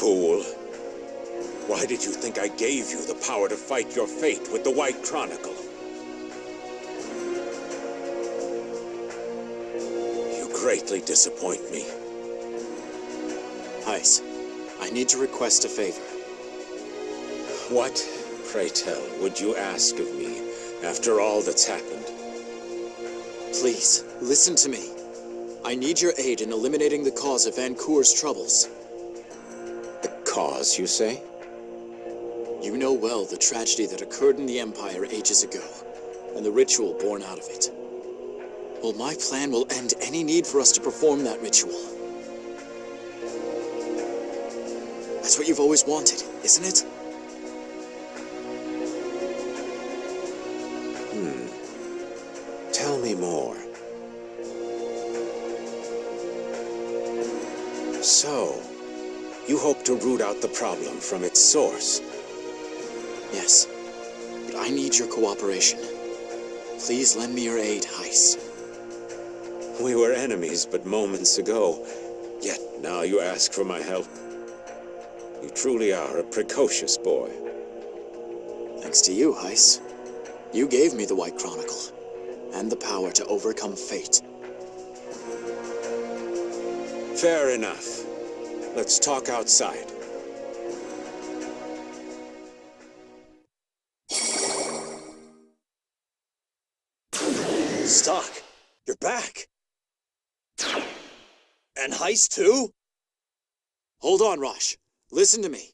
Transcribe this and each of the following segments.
Fool. Why did you think I gave you the power to fight your fate with the White Chronicle? You greatly disappoint me. Heis, I need to request a favor. What, pray tell, would you ask of me after all that's happened? Please, listen to me. I need your aid in eliminating the cause of Vancour's troubles. The cause, you say? You know well the tragedy that occurred in the Empire ages ago, and the ritual born out of it. Well, my plan will end any need for us to perform that ritual. That's what you've always wanted, isn't it? Tell me more. So, you hope to root out the problem from its source? Yes, but I need your cooperation. Please lend me your aid, Heis. We were enemies but moments ago, yet now you ask for my help. You truly are a precocious boy. Thanks to you, Heis. You gave me the White Chronicle, and the power to overcome fate. Fair enough. Let's talk outside. Stock, you're back. And Heis too? Hold on, Rosh. Listen to me.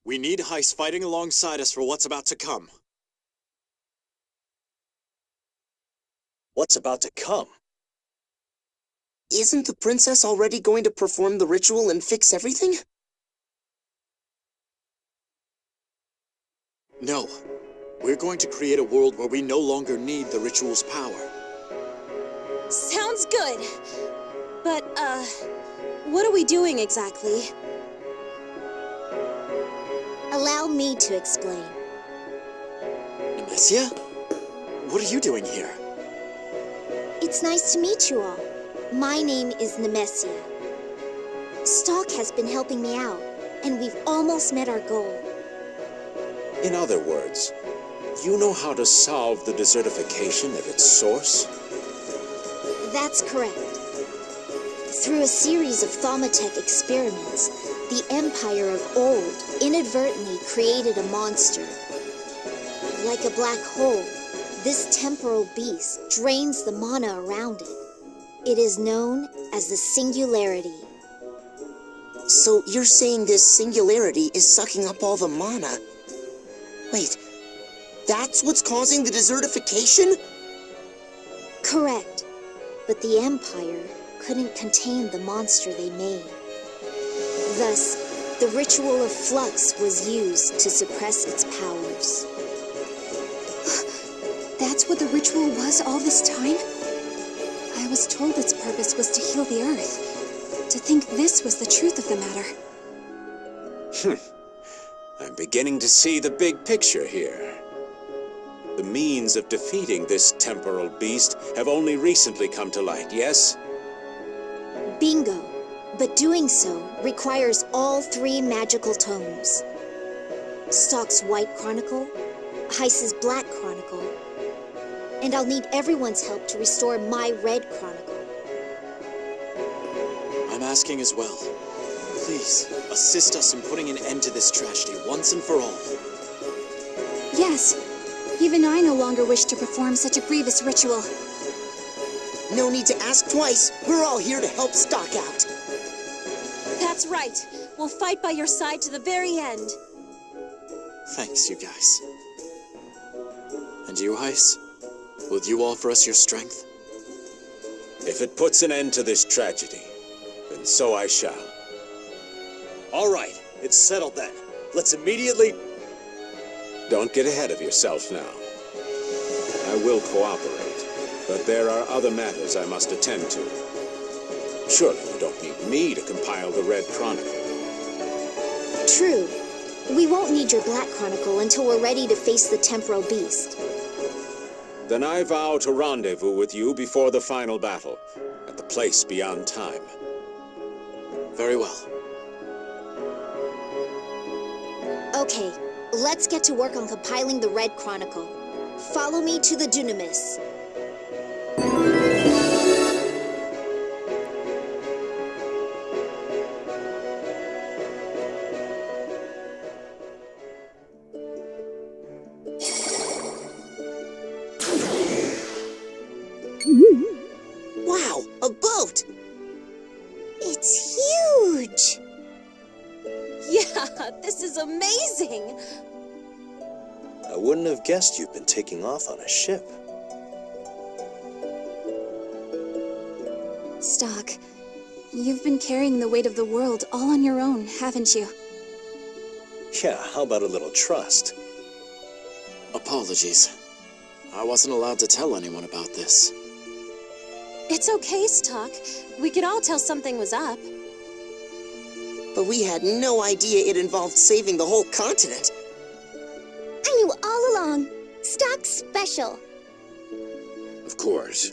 We need Heis fighting alongside us for what's about to come. What's about to come? Isn't the princess already going to perform the ritual and fix everything? No. We're going to create a world where we no longer need the ritual's power. Sounds good. But, what are we doing exactly? Allow me to explain. Nemesia? What are you doing here? It's nice to meet you all. My name is Nemesia. Stalk has been helping me out, and we've almost met our goal. In other words, you know how to solve the desertification at its source? That's correct. Through a series of Thaumatech experiments, the Empire of Old inadvertently created a monster. Like a black hole, this temporal beast drains the mana around it. It is known as the Singularity. So you're saying this Singularity is sucking up all the mana? Wait, that's what's causing the desertification? Correct. But the Empire couldn't contain the monster they made. Thus, the Ritual of Flux was used to suppress its powers. That's what the ritual was all this time? I was told its purpose was to heal the Earth. To think this was the truth of the matter. I'm beginning to see the big picture here. The means of defeating this temporal beast have only recently come to light, yes? Bingo. But doing so requires all 3 magical tomes. Stalk's White Chronicle, Heis's Black Chronicle, and I'll need everyone's help to restore my Red Chronicle. I'm asking as well. Please, assist us in putting an end to this tragedy once and for all. Yes. Even I no longer wish to perform such a grievous ritual. No need to ask twice. We're all here to help Stock out. That's right. We'll fight by your side to the very end. Thanks, you guys. And you, Heis? Will you offer us your strength? If it puts an end to this tragedy, then so I shall. All right, it's settled then. Let's immediately... Don't get ahead of yourself now. I will cooperate, but there are other matters I must attend to. Surely you don't need me to compile the Red Chronicle. True. We won't need your Black Chronicle until we're ready to face the Temporal Beast. Then I vow to rendezvous with you before the final battle, at the place beyond time. Very well. Okay, let's get to work on compiling the Red Chronicle. Follow me to the Dunamis. Wow, a boat! It's huge! Yeah, this is amazing! I wouldn't have guessed you've been taking off on a ship. Stock, you've been carrying the weight of the world all on your own, haven't you? Yeah, how about a little trust? Apologies. I wasn't allowed to tell anyone about this. It's okay, Stock. We could all tell something was up. But we had no idea it involved saving the whole continent. I knew all along. Stock's special. Of course.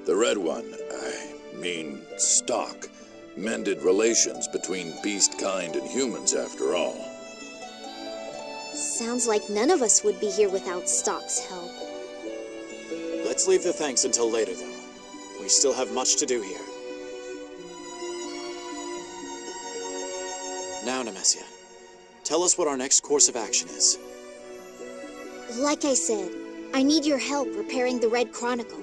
The Red One, I mean Stock, mended relations between beast kind and humans after all. Sounds like none of us would be here without Stock's help. Let's leave the thanks until later, though. We still have much to do here. Now, Nemesia, tell us what our next course of action is. Like I said, I need your help repairing the Red Chronicle.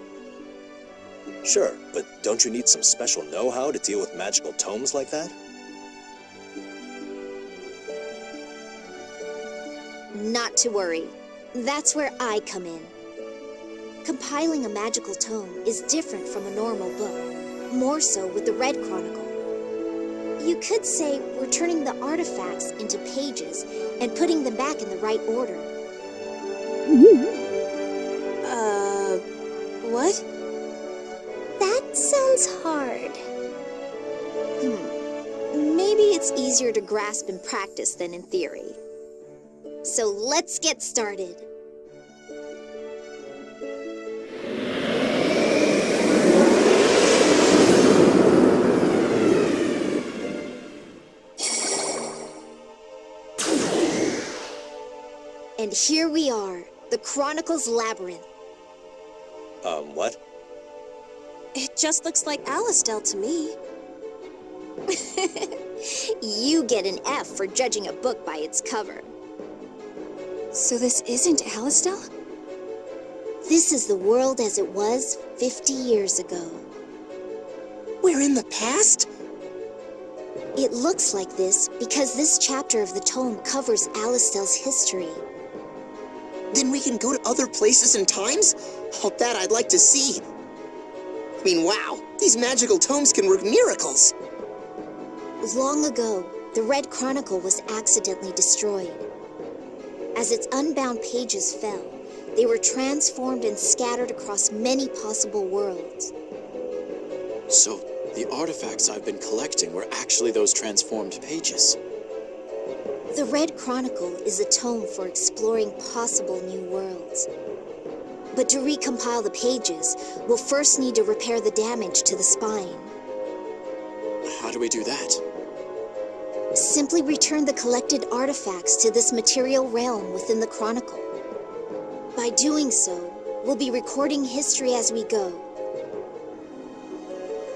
Sure, but don't you need some special know-how to deal with magical tomes like that? Not to worry. That's where I come in. Compiling a magical tome is different from a normal book, more so with the Red Chronicle. You could say we're turning the artifacts into pages and putting them back in the right order. What? That sounds hard. Maybe it's easier to grasp in practice than in theory. So let's get started. And here we are, the Chronicle's Labyrinth. What? It just looks like Alistel to me. You get an F for judging a book by its cover. So this isn't Alistel? This is the world as it was 50 years ago. We're in the past? It looks like this because this chapter of the tome covers Alistel's history. Then we can go to other places and times? Oh, that I'd like to see. I mean, wow, these magical tomes can work miracles. Long ago, the Red Chronicle was accidentally destroyed. As its unbound pages fell, they were transformed and scattered across many possible worlds. So, the artifacts I've been collecting were actually those transformed pages. The Red Chronicle is a tome for exploring possible new worlds. But to recompile the pages, we'll first need to repair the damage to the spine. How do we do that? Simply return the collected artifacts to this material realm within the Chronicle. By doing so, we'll be recording history as we go.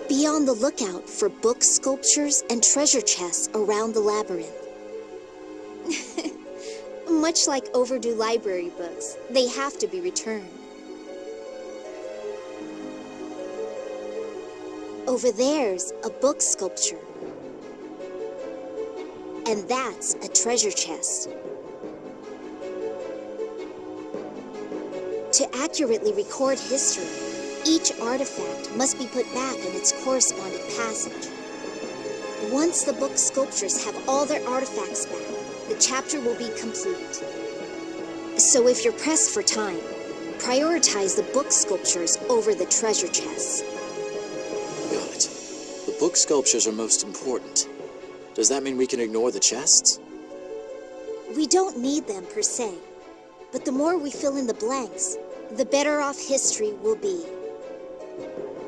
Be on the lookout for book sculptures and treasure chests around the labyrinth. Much like overdue library books, they have to be returned. Over there's a book sculpture. And that's a treasure chest. To accurately record history, each artifact must be put back in its corresponding passage. Once the book sculptures have all their artifacts back, the chapter will be complete. So if you're pressed for time, prioritize the book sculptures over the treasure chests. Got it. The book sculptures are most important. Does that mean we can ignore the chests? We don't need them per se, but the more we fill in the blanks, the better off history will be.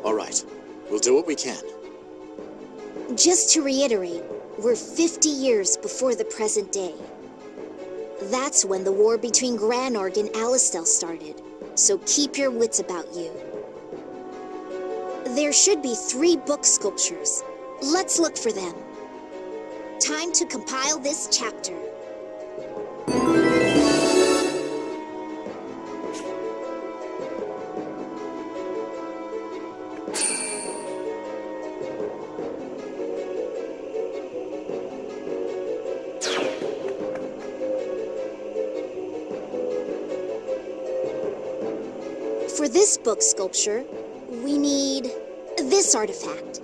All right, we'll do what we can. Just to reiterate, we're 50 years before the present day. That's when the war between Granorg and Alistel started, so keep your wits about you. There should be 3 book sculptures. Let's look for them. Time to compile this chapter. For this book sculpture, we need this artifact.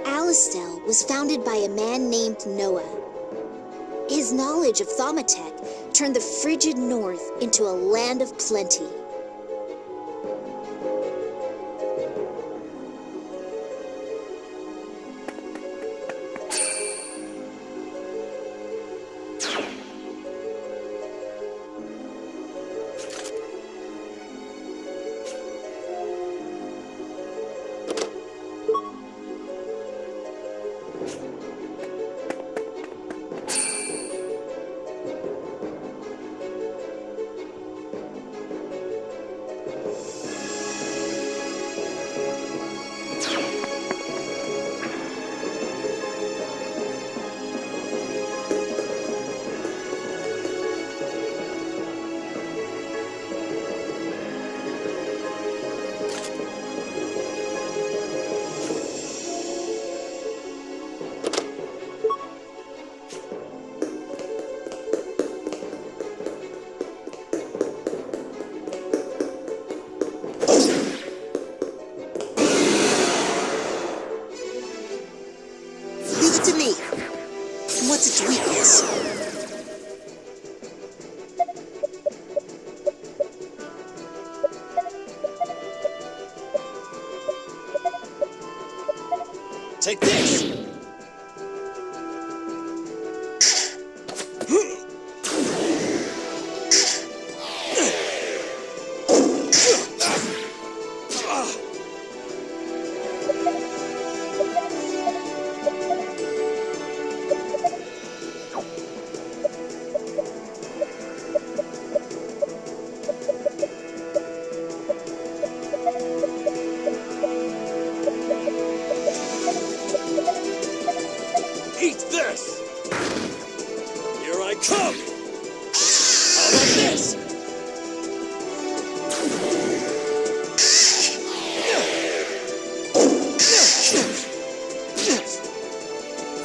Alistel was founded by a man named Noah. His knowledge of Thaumatek turned the frigid north into a land of plenty. What's its weakness? Take this! Eat this! Here I come! How about this?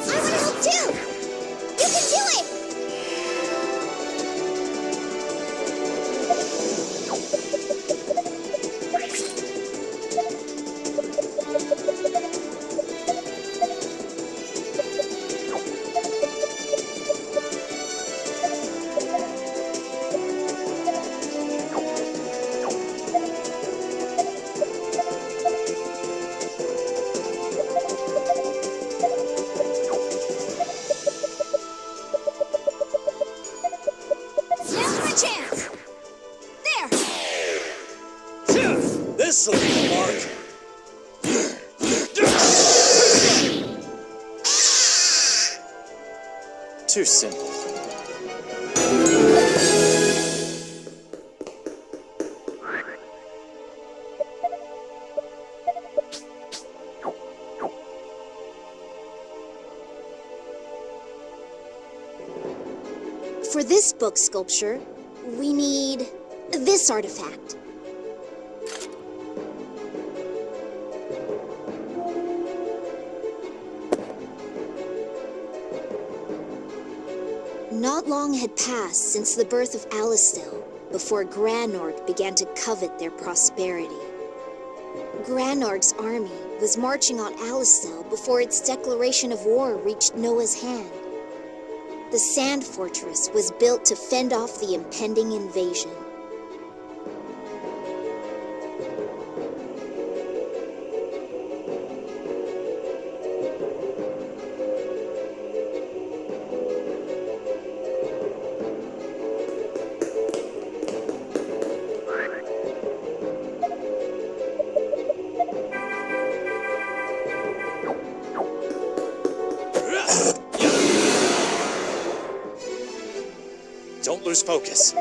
I want to help too! You can do it! Chance! There! This'll leave a mark. Too simple. For this book sculpture, we need this artifact. Not long had passed since the birth of Alistel, before Granorg began to covet their prosperity. Granorg's army was marching on Alistel before its declaration of war reached Noah's hand. The Sand Fortress was built to fend off the impending invasion. lose focus.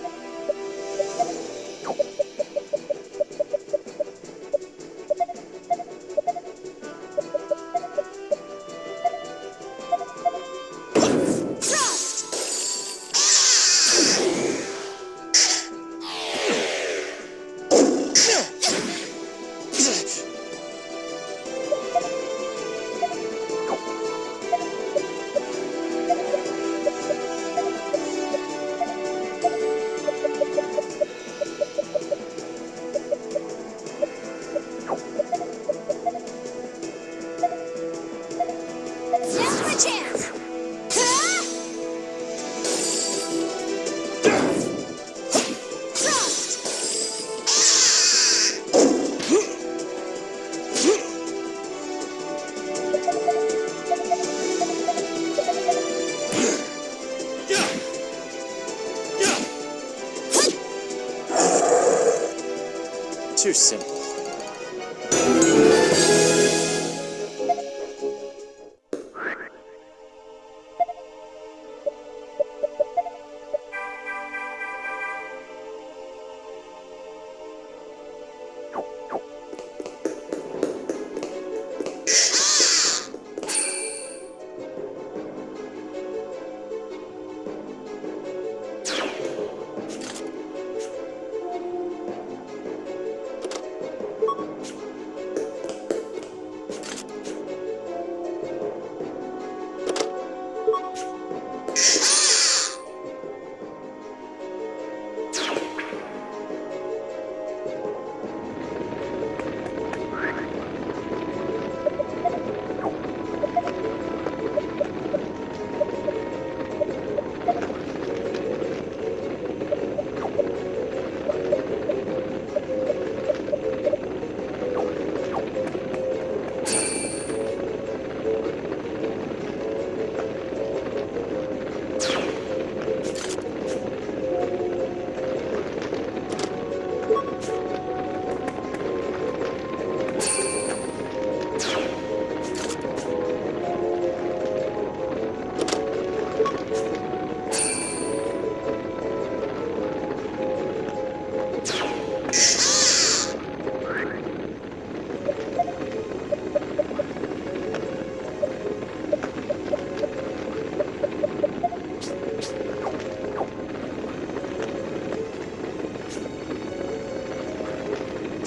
Too simple.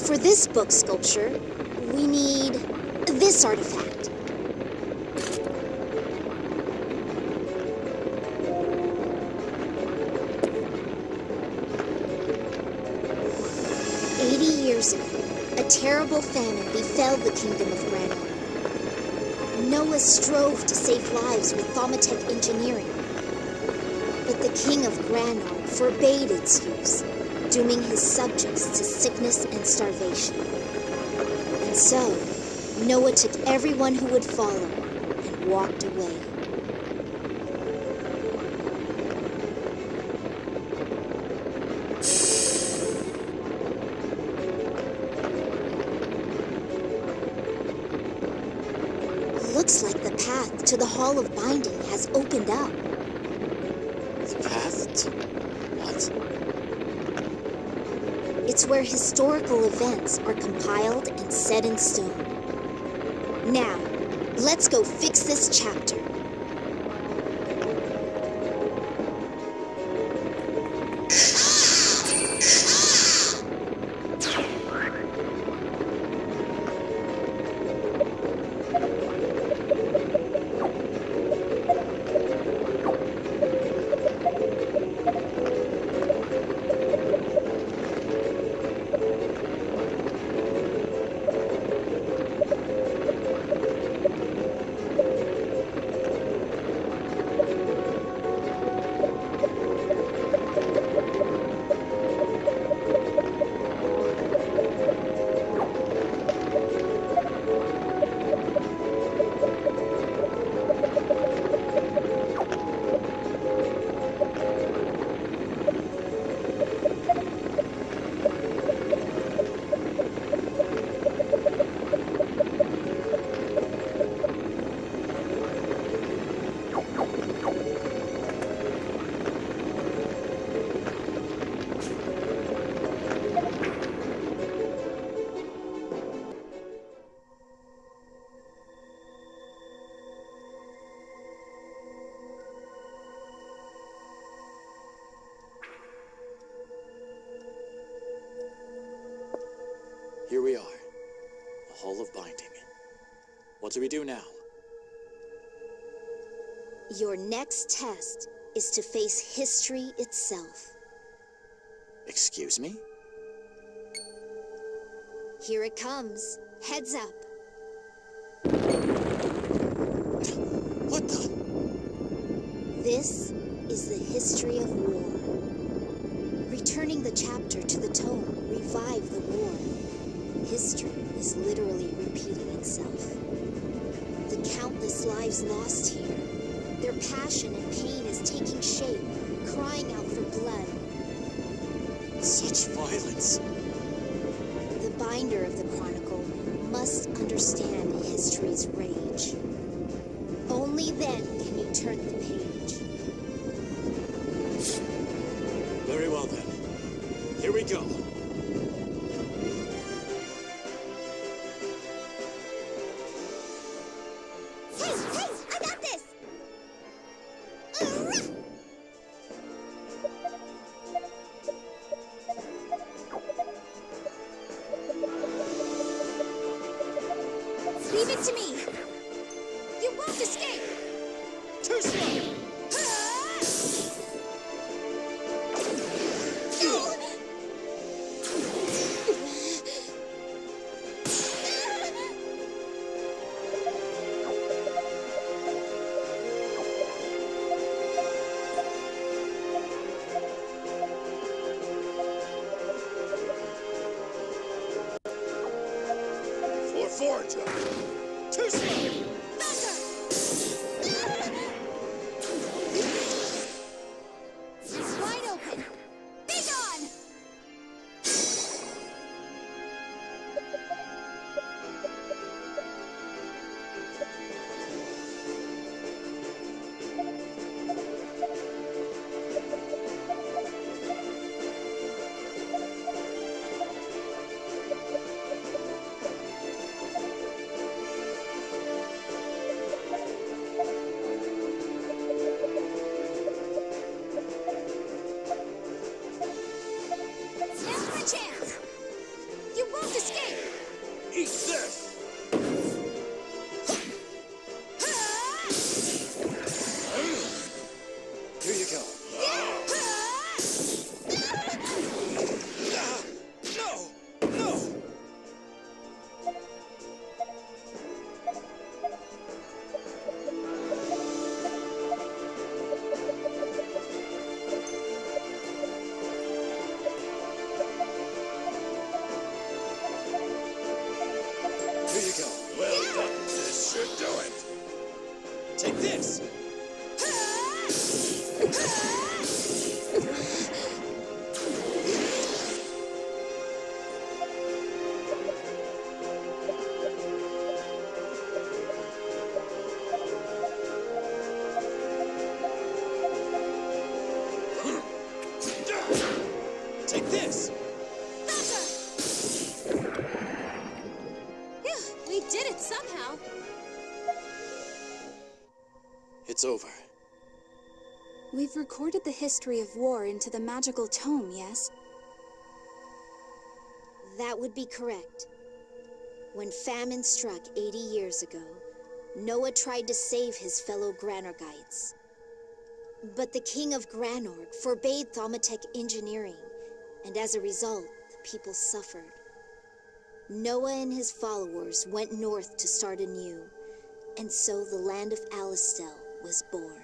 For this book sculpture, we need this artifact. Years ago, a terrible famine befell the kingdom of Granon. Noah strove to save lives with Thaumatech engineering, but the king of Granon forbade its use, dooming his subjects to sickness and starvation. And so, Noah took everyone who would follow and walked away. Looks like the path to the Hall of Binding has opened up. The path to what? It's where historical events are compiled and set in stone. Now, let's go fix this chapter. Here we are. The Hall of Binding. What do we do now? Your next test is to face history itself. Excuse me? Here it comes. Heads up. What the? This is the history of war. Returning the chapter to the tome, revive the war. History is literally repeating itself. The countless lives lost here. Their passion and pain is taking shape, crying out for blood. Such violence. The binder of the chronicle must understand history's rage. Only then can you turn the page. Very well then. Here we go. Hey, I got this! Leave it to me! You won't escape! Too slow! For Forja! Too slow! Wide open! Be gone! Now's my chance! You won't escape! Eat this! Here you go. No! No! Here you go. Well done. This should do it. Take this! Take this! Phew, we did it somehow. It's over. We've recorded the history of war into the magical tome, yes? That would be correct. When famine struck 80 years ago, Noah tried to save his fellow Granorgites. But the king of Granorg forbade Thaumatek engineering, and as a result, the people suffered. Noah and his followers went north to start anew, and so the land of Alistel was born.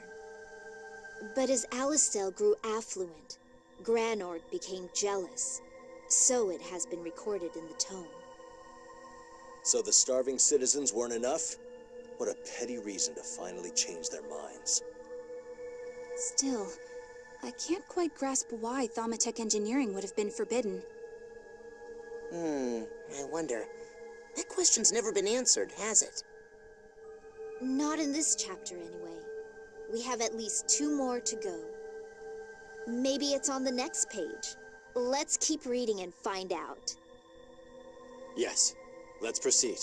But as Alistel grew affluent, Granorg became jealous. So it has been recorded in the tome. So the starving citizens weren't enough? What a petty reason to finally change their minds. Still, I can't quite grasp why Thaumatek engineering would have been forbidden. I wonder. That question's never been answered, has it? Not in this chapter, anyway. We have at least 2 more to go. Maybe it's on the next page. Let's keep reading and find out. Yes, let's proceed.